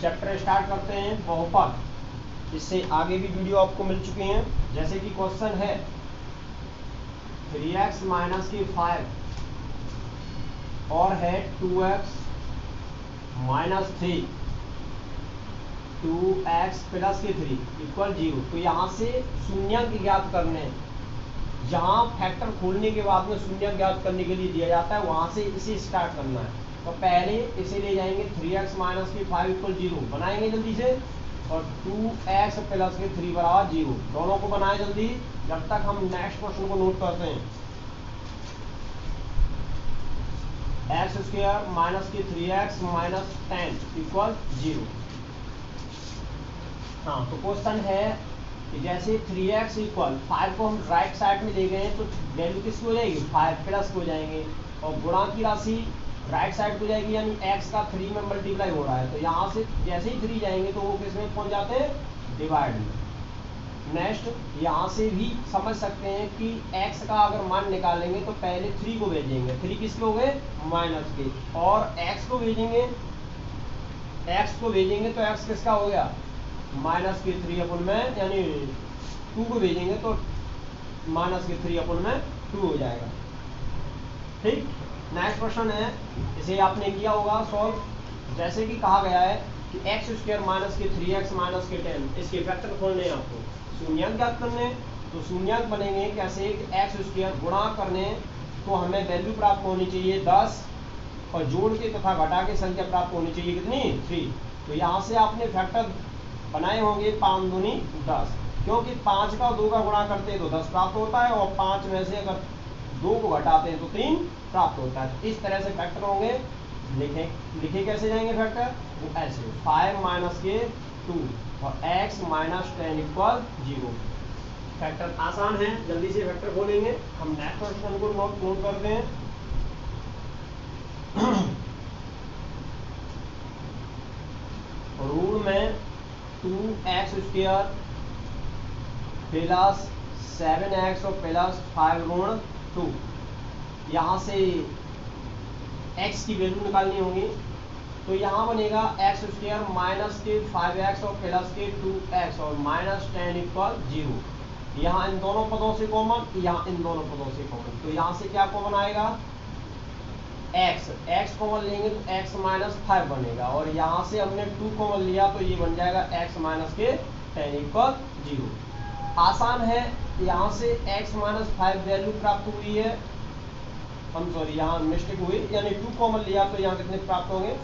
Chapter start करते हैं बहुपद। इससे आगे भी वीडियो आपको मिल चुके हैं। जैसे कि क्वेश्चन है 3x माइनस की 5 और है 2x माइनस 3, 2x प्लस के 3 इक्वल 0। तो यहाँ से शून्यंक ज्ञात करने, जहाँ फैक्टर खोलने के बाद में शून्यंक ज्ञात करने के लिए दिया जाता है, वहाँ से इसे स्टार्ट करना है। तो पहले इसे ले जाएंगे 3x माइनस की 5 इक्वल 0 बनाएंगे जल्दी से, और 2x प्लस के 3 बराबर 0 दोनों को बनाए जल्दी, जब तक हम नेक्स्ट क्वेश्चन को नोट करते हैं। एक्स स्क्वायर माइनस की 3x माइनस 10 इक्वल 0। हाँ, तो क्वेश्चन है कि जैसे 3x इक्वल 5 को हम राइट साइड में ले गए तो वैल्यू किसकी हो जाएगी, 5 प्लस हो जाएंगे, और गुणा की राशि राइट साइड को जाएगी, यानी x का 3 में मल्टीप्लाई हो रहा है। तो यहाँ से जैसे ही 3 जाएंगे तो वो किस में पहुंच जाते हैं, डिवाइड में। नेक्स्ट यहाँ से भी समझ सकते हैं कि x का अगर मान निकालेंगे तो पहले 3 को भेजेंगे, 3 किसके हो गए, माइनस के, और x को भेजेंगे तो x किसका हो गया, माइनस के 3 अपन में, यानी 2 को भेजेंगे तो माइनस के 3 अपन में 2 हो जाएगा। ठीक, नेक्स्ट क्वेश्चन है, इसे आपने किया होगा सॉल्व। जैसे कि कहा गया है कि एक्स स्क्वायर माइनस के 3x माइनस के 10, इसके फैक्टर खोलने हैं आपको, शून्यंक ज्ञात करने। तो शून्यंक बनेंगे कैसे कि एक्स स्क्वायर गुणा करने तो हमें वैल्यू प्राप्त होनी चाहिए 10, और जोड़ के तथा घटा के संख्या प्राप्त होनी चाहिए कितनी, 3। तो यहाँ से आपने फैक्टर बनाए होंगे 5 दूनी 10, क्योंकि 5 का 2 का गुणा करते हैं तो 10 प्राप्त होता है, और 5 में से अगर 2 को घटाते हैं तो 3 प्राप्त होता है। इस तरह से फैक्टर होंगे। लिखे कैसे जाएंगे फैक्टर, वो ऐसे 5 माइनस के 2 और x माइनस 10 इक्वल 0। फैक्टर आसान है, जल्दी से फैक्टर खोलेंगे। हम नेक्स्ट क्वेश्चन को नोट करते हैं। रूल में 2x स्क्वायर प्लस 7x और प्लस 5 ऋण 2, यहाँ से x की वैल्यू निकालनी होगी। तो यहाँ बनेगा एक्स स्क्वायर माइनस के 5x और प्लस के 2x और माइनस 10 इक्वल 0। यहाँ इन दोनों पदों से कॉमन, यहाँ इन दोनों पदों से कॉमन, तो यहाँ से क्या कॉमन आएगा, x कॉमन लेंगे तो x माइनस 5 बनेगा, और यहाँ से हमने 2 कॉमन लिया तो ये बन जाएगा x माइनस के 10 इक्वल 0। आसान है, यहाँ से x माइनस 5 वैल्यू प्राप्त हुई है, हम सॉरी यहाँ मिस्टेक हुई, यानी 2 कॉमन लिया तो यहाँ कितने प्राप्त होंगे,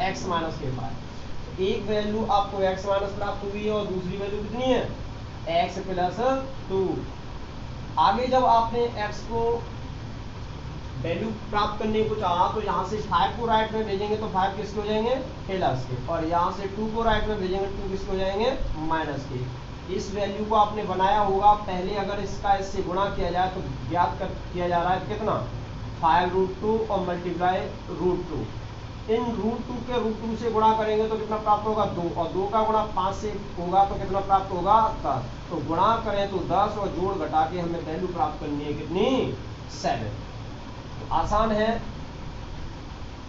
x माइनस के 5। एक वैल्यू आपको x माइनस प्राप्त हुई है और दूसरी वैल्यू कितनी है, x प्लस 2। आगे जब आपने x को वैल्यू प्राप्त करने को चाहा तो यहाँ से 5 को राइट में भेजेंगे तो 5 किसके हो जाएंगे, प्लस के, और यहाँ से 2 को राइट में भेजेंगे 2 किसके हो जाएंगे, माइनस के। इस वैल्यू को आपने बनाया होगा पहले, अगर इसका इससे गुणा किया जाए तो ज्ञात किया जा रहा है कितना, 5√2 और मल्टीप्लाई √2। इन √2 के √2 से गुणा करेंगे तो कितना प्राप्त होगा, 2, और 2 का गुणा 5 से होगा तो कितना प्राप्त होगा, 10। तो गुणा करें तो 10 और जोड़ घटा के हमें वैल्यू प्राप्त करनी है कितनी, 7। तो आसान है,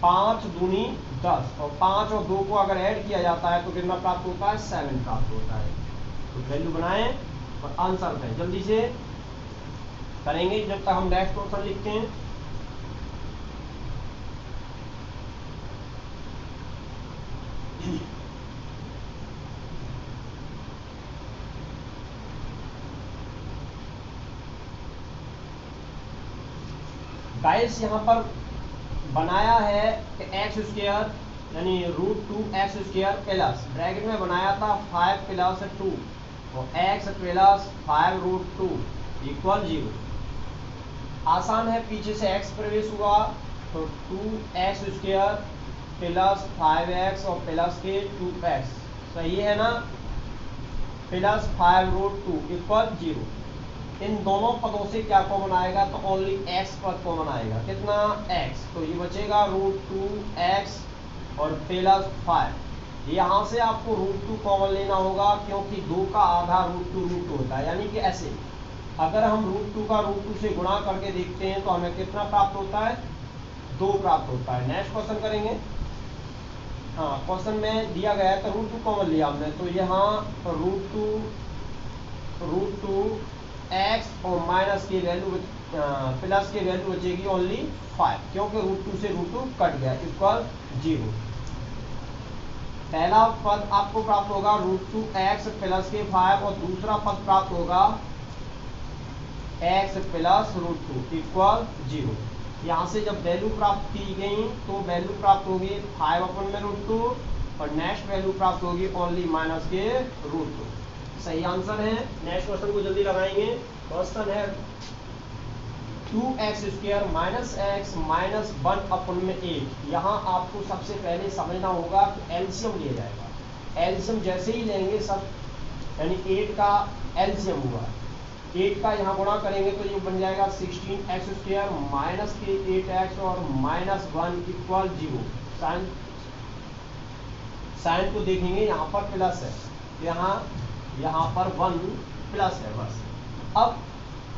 5 दूनी 10, और 5 और 2 को अगर ऐड किया जाता है तो कितना प्राप्त होता है, 7 प्राप्त होता है। तो वैल्यू बनाएं और आंसर दें, जल्दी से करेंगे जब तक हम नेक्स्ट क्वेश्चन लिखते हैं। गाइस यहाँ पर बनाया है कि एक्स स्क्वायर यानी √2x स्क्वायर प्लस ब्रैकेट में बनाया था 5 प्लस 2 और x प्लस 5√2 इक्वल 0। आसान है, पीछे से x प्रवेश हुआ तो 2x स्क्वायर प्लस 5x और प्लस के 2x, सही है ना, प्लस 5√2 इक्वल 0। इन दोनों पदों से क्या कॉमन आएगा, तो ओनली x पद कॉमन आएगा, कितना, x। तो ये बचेगा √2x और प्लस 5। यहाँ से आपको √2 कॉमन लेना होगा, क्योंकि 2 का आधा √2 होता है, यानी कि ऐसे अगर हम √2 का √2 से गुणा करके देखते हैं तो हमें कितना प्राप्त होता है, 2 प्राप्त होता है। नेक्स्ट क्वेश्चन करेंगे हाँ क्वेश्चन में दिया गया है तो रूट 2 कॉमन लिया हमने, तो यहाँ रूट टू एक्स और माइनस की वैल्यू प्लस की वैल्यू बचेगी ओनली 5, क्योंकि रूट 2 से रूट 2 कट गया, इक्वल 0। पहला पद आपको प्राप्त होगा रूट 2 एक्स प्लस के 5 और दूसरा पद प्राप्त होगा एक्स प्लस रूट 2 इक्वल 0। यहाँ से जब वैल्यू प्राप्त की गई तो वैल्यू प्राप्त होगी 5 अपन में रूट 2 और नेक्स्ट वैल्यू प्राप्त होगी ओनली माइनस के रूट 2। सही आंसर है। नेक्स्ट क्वेश्चन को जल्दी लगाएंगे। क्वेश्चन है 2x² माइनस एक्स माइनस 1 अपन में 8। यहाँ आपको सबसे पहले समझना होगा कि एलसीएम लिया जाएगा। एलसीएम जैसे ही लेंगे सब, यानी 8 का एलसीएम हुआ, 8 का यहाँ गुणा करेंगे तो ये बन जाएगा 16x² माइनस के 8x और माइनस 1 इक्वल 0। साइन को देखेंगे यहाँ पर प्लस है, यहाँ पर 1 प्लस है बस। अब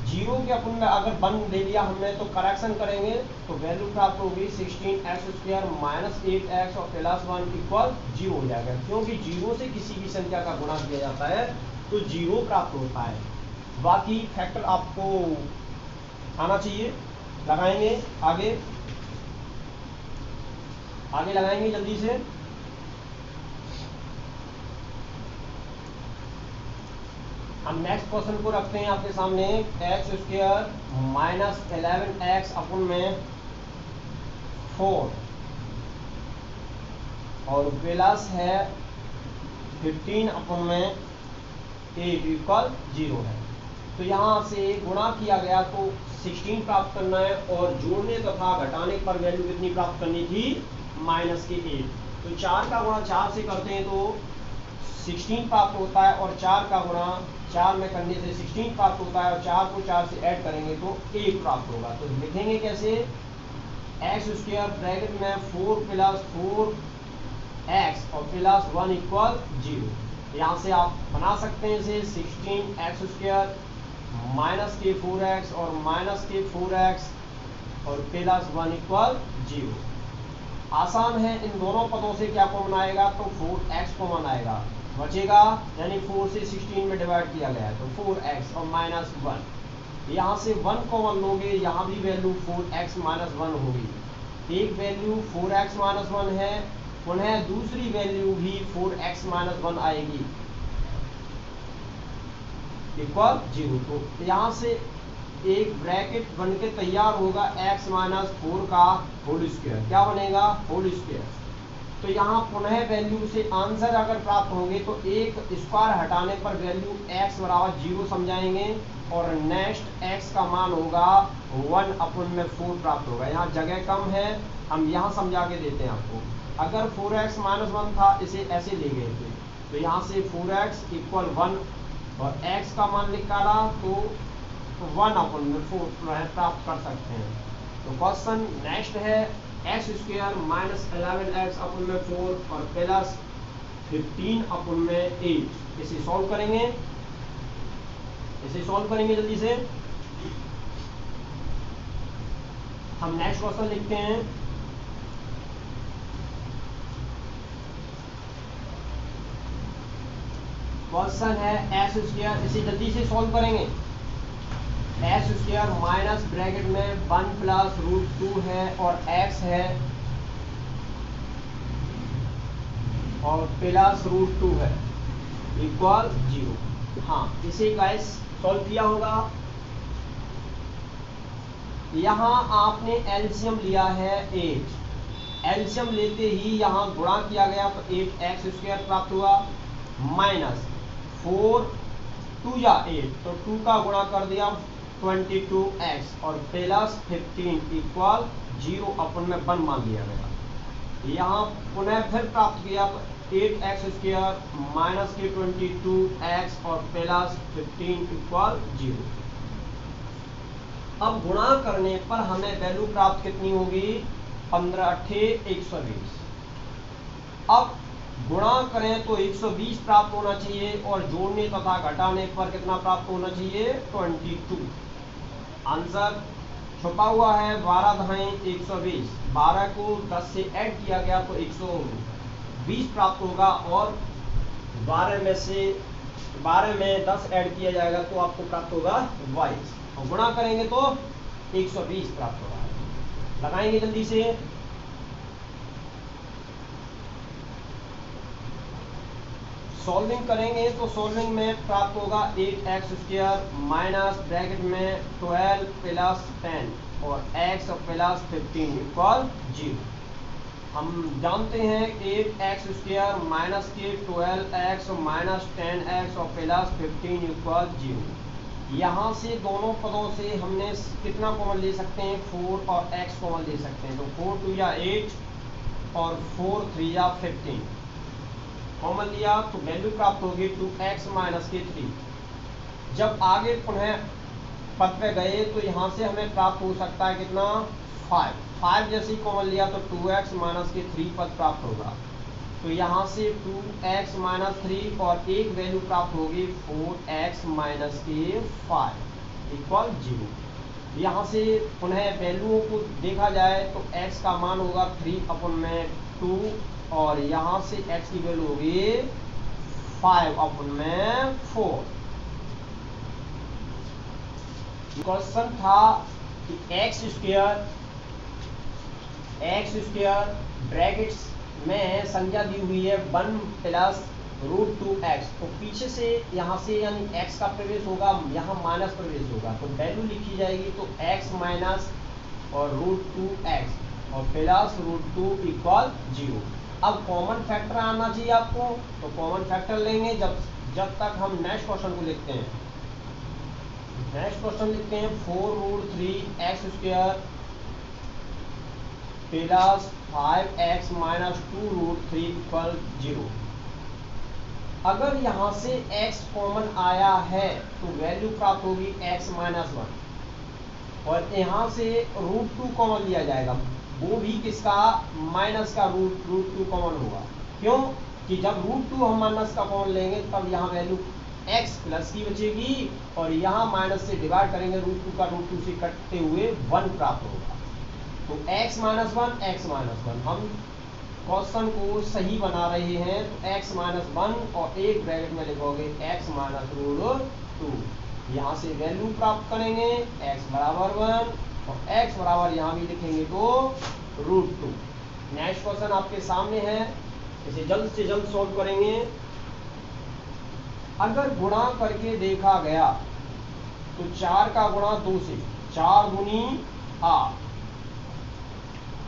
0 के अपन में अगर 1 ले लिया हमने तो करेक्शन करेंगे तो वैल्यू प्राप्त होगी 16x² माइनस 8x और प्लस 1 इक्वल 0 हो जाएगा, क्योंकि 0 से किसी भी संख्या का गुणा किया जाता है तो 0 प्राप्त होता है। बाकी फैक्टर आपको आना चाहिए। लगाएंगे आगे लगाएंगे जल्दी से। हम नेक्स्ट क्वेश्चन को रखते हैं आपके सामने। x² माइनस 11x अपन में 4 और प्लस है 15 अपन में 8 इक्वल 0 है। तो यहाँ से गुणा किया गया तो 16 प्राप्त करना है और जोड़ने तथा घटाने पर वैल्यू कितनी प्राप्त करनी थी, माइनस के 8। तो 4 का गुणा 4 से करते हैं तो 16 प्राप्त होता है और 4 का गुणा 4 में करने से 16 प्राप्त होता है और 4 को 4 से ऐड करेंगे तो 1 प्राप्त होगा। तो लिखेंगे कैसे, x² ब्रैकेट में 4 प्लस 4x और प्लस 1 इक्वल 0। यहाँ से आप बना सकते हैं इसे 16x² माइनस के 4x और माइनस के 4x और प्लस 1 इक्वल 0। आसान है। इन दोनों पदों से क्या कॉमन आएगा तो 4x कॉमन आएगा, बचेगा, यानी 4 से 16 में डिवाइड किया गया है तो 4x और माइनस 1। यहाँ से 1 कॉमन लोगे, यहाँ भी वैल्यू 4x माइनस 1 होगी। एक वैल्यू 4x माइनस 1 है, पुनः दूसरी वैल्यू भी 4x माइनस 1 आएगी इक्वल 0। तो यहाँ से एक ब्रैकेट बन के तैयार होगा x माइनस 4 का होल स्क्वायर। क्या बनेगा, होल स्क्वायर। तो यहाँ पुनः वैल्यू से आंसर अगर प्राप्त होंगे तो एक स्क्वायर हटाने पर वैल्यू x बराबर 0 समझाएंगे और नेक्स्ट x का मान होगा 1 अपन में 4 प्राप्त होगा। यहाँ जगह कम है, हम यहाँ समझा के देते हैं आपको। अगर 4x माइनस 1 था, इसे ऐसे ले गए थे तो यहाँ से 4x इक्वल 1 और x का मान निकाला तो 1 अपन में 4 प्राप्त कर सकते हैं। तो क्वेश्चन नेक्स्ट है x² माइनस 11x अपन में 4 और प्लस 15 अपन में 8। इसे सॉल्व करेंगे जल्दी से। हम नेक्स्ट क्वेश्चन लिखते हैं। क्वेश्चन है x², इसे जल्दी से सॉल्व करेंगे। x² माइनस ब्रैकेट में 1 प्लस रूट 2 है और x है और प्लस रूट 2 है इक्वल 0। हाँ, इसे गाइस सॉल्व किया होगा। यहाँ आपने एलसीएम लिया है 8। एलसीएम लेते ही यहाँ गुणा किया गया तो 8x² प्राप्त हुआ माइनस 4 2 या 8 तो 2 का गुणा कर दिया 22x और प्लस 15 इक्वल 0 अपन में 1 मान लिया गया। यहाँ पुनः फिर प्राप्त किया 8x² माइनस के 22x और प्लस 15 इक्वल 0। अब गुणा करने पर हमें वैल्यू प्राप्त कितनी होगी, 15 8 120। अब गुणा करें तो 120 प्राप्त होना चाहिए और जोड़ने तथा घटाने पर कितना प्राप्त होना चाहिए, 22। आंसर छुपा हुआ है 12 धाई 120। 12 को 10 से ऐड किया गया तो 20 प्राप्त होगा और 12 में 10 ऐड किया जाएगा तो आपको प्राप्त होगा 22 और गुणा करेंगे तो 120 प्राप्त होगा। लगाएंगे जल्दी से। सॉल्विंग करेंगे तो सॉल्विंग में प्राप्त होगा 8x² माइनस ब्रैकेट में 12 प्लस 10 और x प्लस 15 इक्वल 0। हम जानते हैं 8x² माइनस के 12x माइनस 10x और प्लस 15 इक्वल 0। यहाँ से दोनों पदों से हमने कितना कॉमन ले सकते हैं, 4 और x कॉमन ले सकते हैं। तो 4 2 या 8 और 4 3 या 15 कॉमन लिया तो वैल्यू प्राप्त होगी 2x माइनस के 3। जब आगे पुनः पद पे गए तो यहाँ से हमें प्राप्त हो सकता है कितना, 5 जैसे ही कॉमन लिया तो 2x माइनस के 3 पद प्राप्त होगा। तो यहाँ से 2x माइनस 3 और एक वैल्यू प्राप्त होगी 4x माइनस के 5 इक्वल 0। यहाँ से पुनः वैल्यूओं को देखा जाए तो x का मान होगा 3/2 और यहाँ से x की वैल्यू होगी 5/4। क्वेश्चन था कि x² ब्रैकेट्स में संख्या दी हुई है 1 प्लस √2x। तो पीछे से यहाँ से यानी x का प्रवेश होगा, यहाँ माइनस प्रवेश होगा तो वैल्यू लिखी जाएगी तो x माइनस और √2x और प्लस √2 इक्वल 0। अब कॉमन फैक्टर आना चाहिए आपको, तो कॉमन फैक्टर लेंगे जब तक हम नेक्स्ट क्वेश्चन को लिखते हैं। नेक्स्ट क्वेश्चन लिखते हैं 4√3x² plus 5x minus 2√3 equal 0। अगर यहाँ से x कॉमन आया है तो वैल्यू प्राप्त होगी x माइनस 1 और यहाँ से √2 कॉमन लिया जाएगा, वो भी किसका, माइनस का √2 कॉमन होगा। क्यों कि जब √2 हम माइनस का कॉमन लेंगे तब यहाँ वैल्यू x प्लस की बचेगी और यहाँ माइनस से डिवाइड करेंगे √2 का √2 से कटते हुए 1 प्राप्त होगा। तो x माइनस 1 हम क्वेश्चन को सही बना रहे हैं तो x माइनस 1 और एक ब्रैकेट में लिखोगे x माइनस √2। यहाँ से वैल्यू प्राप्त करेंगे x बराबर 1 और x बराबर यहाँ भी लिखेंगे तो √2। नेक्स्ट क्वेश्चन आपके सामने है, इसे जल्द से जल्द सॉल्व करेंगे। अगर गुणा करके देखा गया तो 4 का गुणा 2 से 4 दूनी 8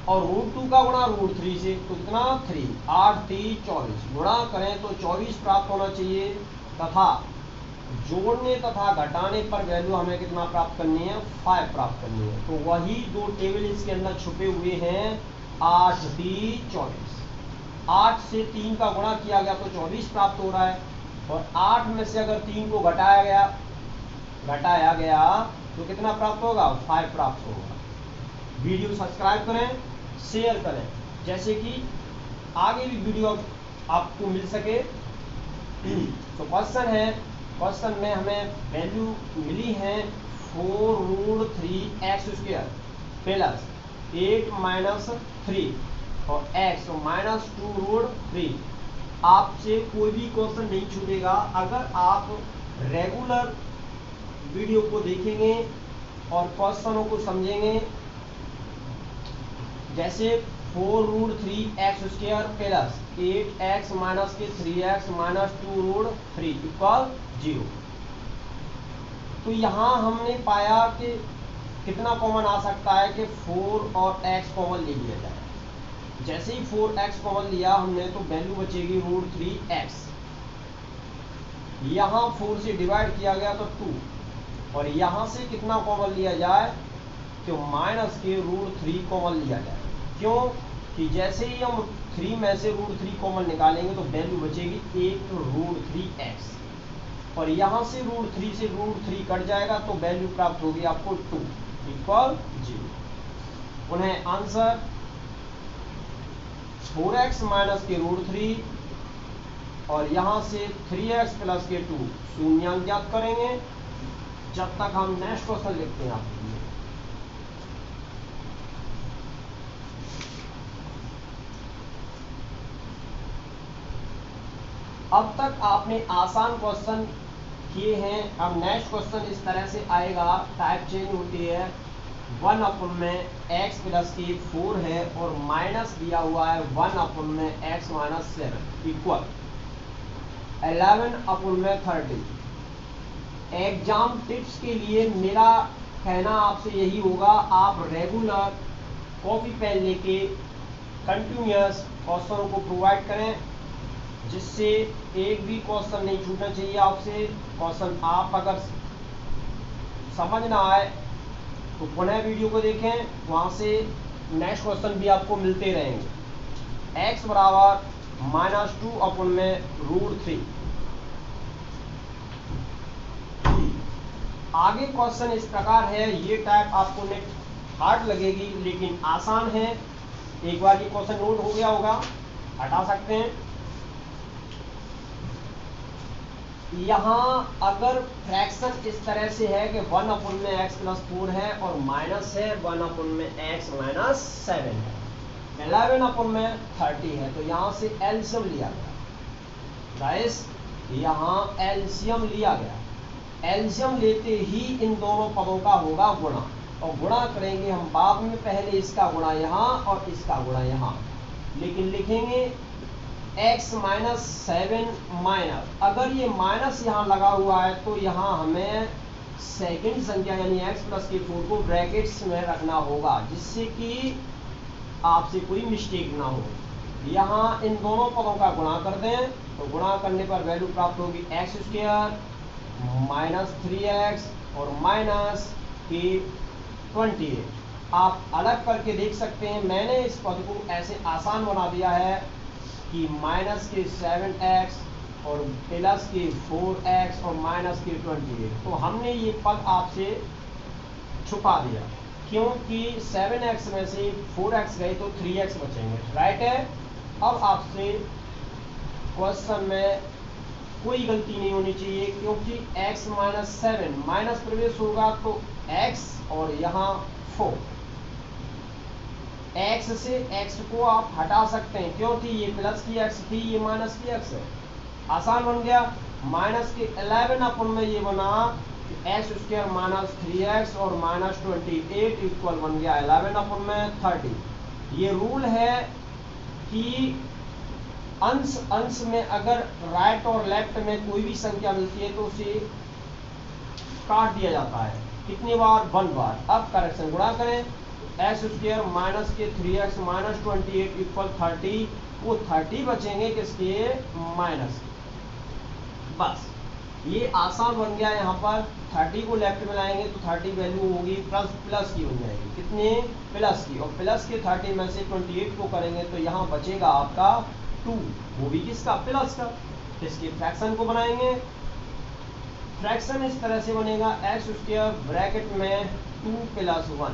और √2 का गुणा √3 से तो कितना 3, 8 3 24 गुणा करें तो 24 प्राप्त होना चाहिए तथा जोड़ने तथा घटाने पर वैल्यू हमें कितना प्राप्त करनी है, 5 प्राप्त करनी है। तो वही दो टेबल इसके अंदर छुपे हुए हैं 8 3 24। 8 से 3 का गुणा किया गया तो 24 प्राप्त हो रहा है और 8 में से अगर 3 को घटाया गया तो कितना प्राप्त होगा, 5 प्राप्त होगा। वीडियो सब्सक्राइब करें, शेयर करें, जैसे कि आगे भी वीडियो आपको मिल सके। तो क्वेश्चन में हमें वैल्यू मिली है 4√3x² प्लस 8 माइनस 3 और x माइनस 2√3। आपसे कोई भी क्वेश्चन नहीं छूटेगा अगर आप रेगुलर वीडियो को देखेंगे और क्वेश्चनों को समझेंगे। जैसे 4√3x² प्लस 8x माइनस के 3x माइनस 2√3 इक्वल 0। तो यहाँ हमने पाया कि कितना कॉमन आ सकता है कि 4 और x कॉमन ले लिया जाए। जैसे ही 4x कॉमन लिया हमने तो वैल्यू बचेगी √3x। यहाँ 4 से डिवाइड किया गया तो 2 और यहाँ से कितना कॉमन लिया जाए तो माइनस के √3 कॉमन लिया जाए। क्यों कि जैसे ही हम 3 में से √3 कॉमन निकालेंगे तो वैल्यू बचेगी 1 √3x और यहाँ से √3 से √3 कट जाएगा तो वैल्यू प्राप्त होगी आपको 2 इक्वल 0। पुनः आंसर 4x माइनस के √3 और यहाँ से 3x प्लस के 2 शून्यांक ज्ञात करेंगे जब तक हम नेक्स्ट क्वेश्चन लिखते हैं आपके लिए। अब तक आपने आसान क्वेश्चन किए हैं। अब नेक्स्ट क्वेश्चन इस तरह से आएगा, टाइप चेंज होती है। 1 अपन में x प्लस की 4 है और माइनस दिया हुआ है 1 अपन में x माइनस 7 इक्वल 11 अपन में 30। एग्जाम टिप्स के लिए मेरा कहना आपसे यही होगा, आप रेगुलर कॉपी पेन लेके कंटिन्यूस क्वेश्चनों को प्रोवाइड करें, जिससे एक भी क्वेश्चन नहीं छूटना चाहिए आपसे। क्वेश्चन आप अगर समझ ना आए तो पुनः वीडियो को देखें, वहां से नेक्स्ट क्वेश्चन भी आपको मिलते रहेंगे। x बराबर -2 अपन में √3। आगे क्वेश्चन इस प्रकार है, ये टाइप आपको नेक्स्ट हार्ड लगेगी लेकिन आसान है। एक बार ये क्वेश्चन नोट हो गया होगा, हटा सकते हैं। यहाँ अगर फ्रैक्शन इस तरह से है कि 1 अपन में x प्लस 4 है और माइनस है 1 अपन में x माइनस 7 है, 11 अपन में 30 है, तो यहाँ से एलसीएम लिया गया। गाइस यहाँ एलसीएम लिया गया। एलसीएम लेते ही इन दोनों पदों का होगा गुणा, और गुणा करेंगे हम बाद में, पहले इसका गुणा यहाँ और इसका गुणा यहाँ, लेकिन लिखेंगे x माइनस 7 माइनस, अगर ये माइनस यहाँ लगा हुआ है तो यहाँ हमें सेकंड संख्या यानी x प्लस के 4 को ब्रैकेट्स में रखना होगा, जिससे कि आपसे कोई मिस्टेक ना हो। यहाँ इन दोनों पदों का गुणा कर दें तो गुणा करने पर वैल्यू प्राप्त होगी x स्क्वायर माइनस 3x और माइनस की 28। आप अलग करके देख सकते हैं, मैंने इस पद को ऐसे आसान बना दिया है कि माइनस के 7x और प्लस के 4x और माइनस के 28। तो हमने ये पद आपसे छुपा दिया, क्योंकि 7x में से 4x गए तो 3x बचेंगे, राइट है। अब आपसे क्वेश्चन में कोई गलती नहीं होनी चाहिए, क्योंकि x माइनस 7 माइनस प्रवेश होगा तो x और यहाँ 4, x से x को आप हटा सकते हैं, क्योंकि ये प्लस की x थी, ये माइनस की x है। आसान बन गया। माइनस के 11 अपन में ये बना एक्स स्क्वायर माइनस 3x और माइनस 28 इक्वल बन गया 11 अपन में 30। ये रूल है कि अंश अंश में अगर राइट और लेफ्ट में कोई भी संख्या मिलती है तो उसे काट दिया जाता है। कितनी बार? 1 बार। अब करेक्शन गुणा करें, एक्स स्क्वायर माइनस के 3x माइनस 28 इक्वल 30, वो 30 बचेंगे किसके? माइनस। बस ये आसान बन गया। यहाँ पर 30 को लेफ्ट में लाएंगे तो 30 वैल्यू होगी प्लस की हो जाएगी, कितने? प्लस की। और प्लस के 30 में से 28 को करेंगे तो यहाँ बचेगा आपका 2, वो भी किसका? प्लस का। इसके फ्रैक्शन को बनाएंगे, फ्रैक्शन इस तरह से बनेगा एक्स स्क्वायर ब्रैकेट में 2 प्लस 1।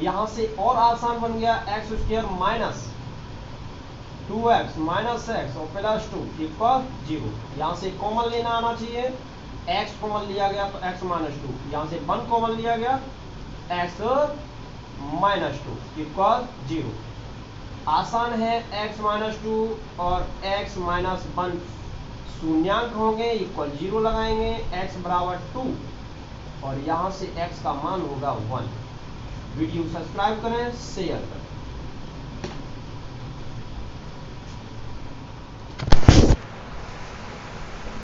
यहां से और आसान बन गया, x square minus 2x minus x और प्लस 2 इक्वल 0। यहाँ से कॉमन लेना आना चाहिए, x कॉमन लिया गया तो x माइनस 2, यहाँ से 1 कॉमन लिया गया x माइनस 2 इक्वल 0। आसान है, x माइनस 2 और x माइनस 1 शून्यांक होंगे, इक्वल 0 लगाएंगे, x बराबर 2 और यहाँ से x का मान होगा 1। वीडियो सब्सक्राइब करें, शेयर करें।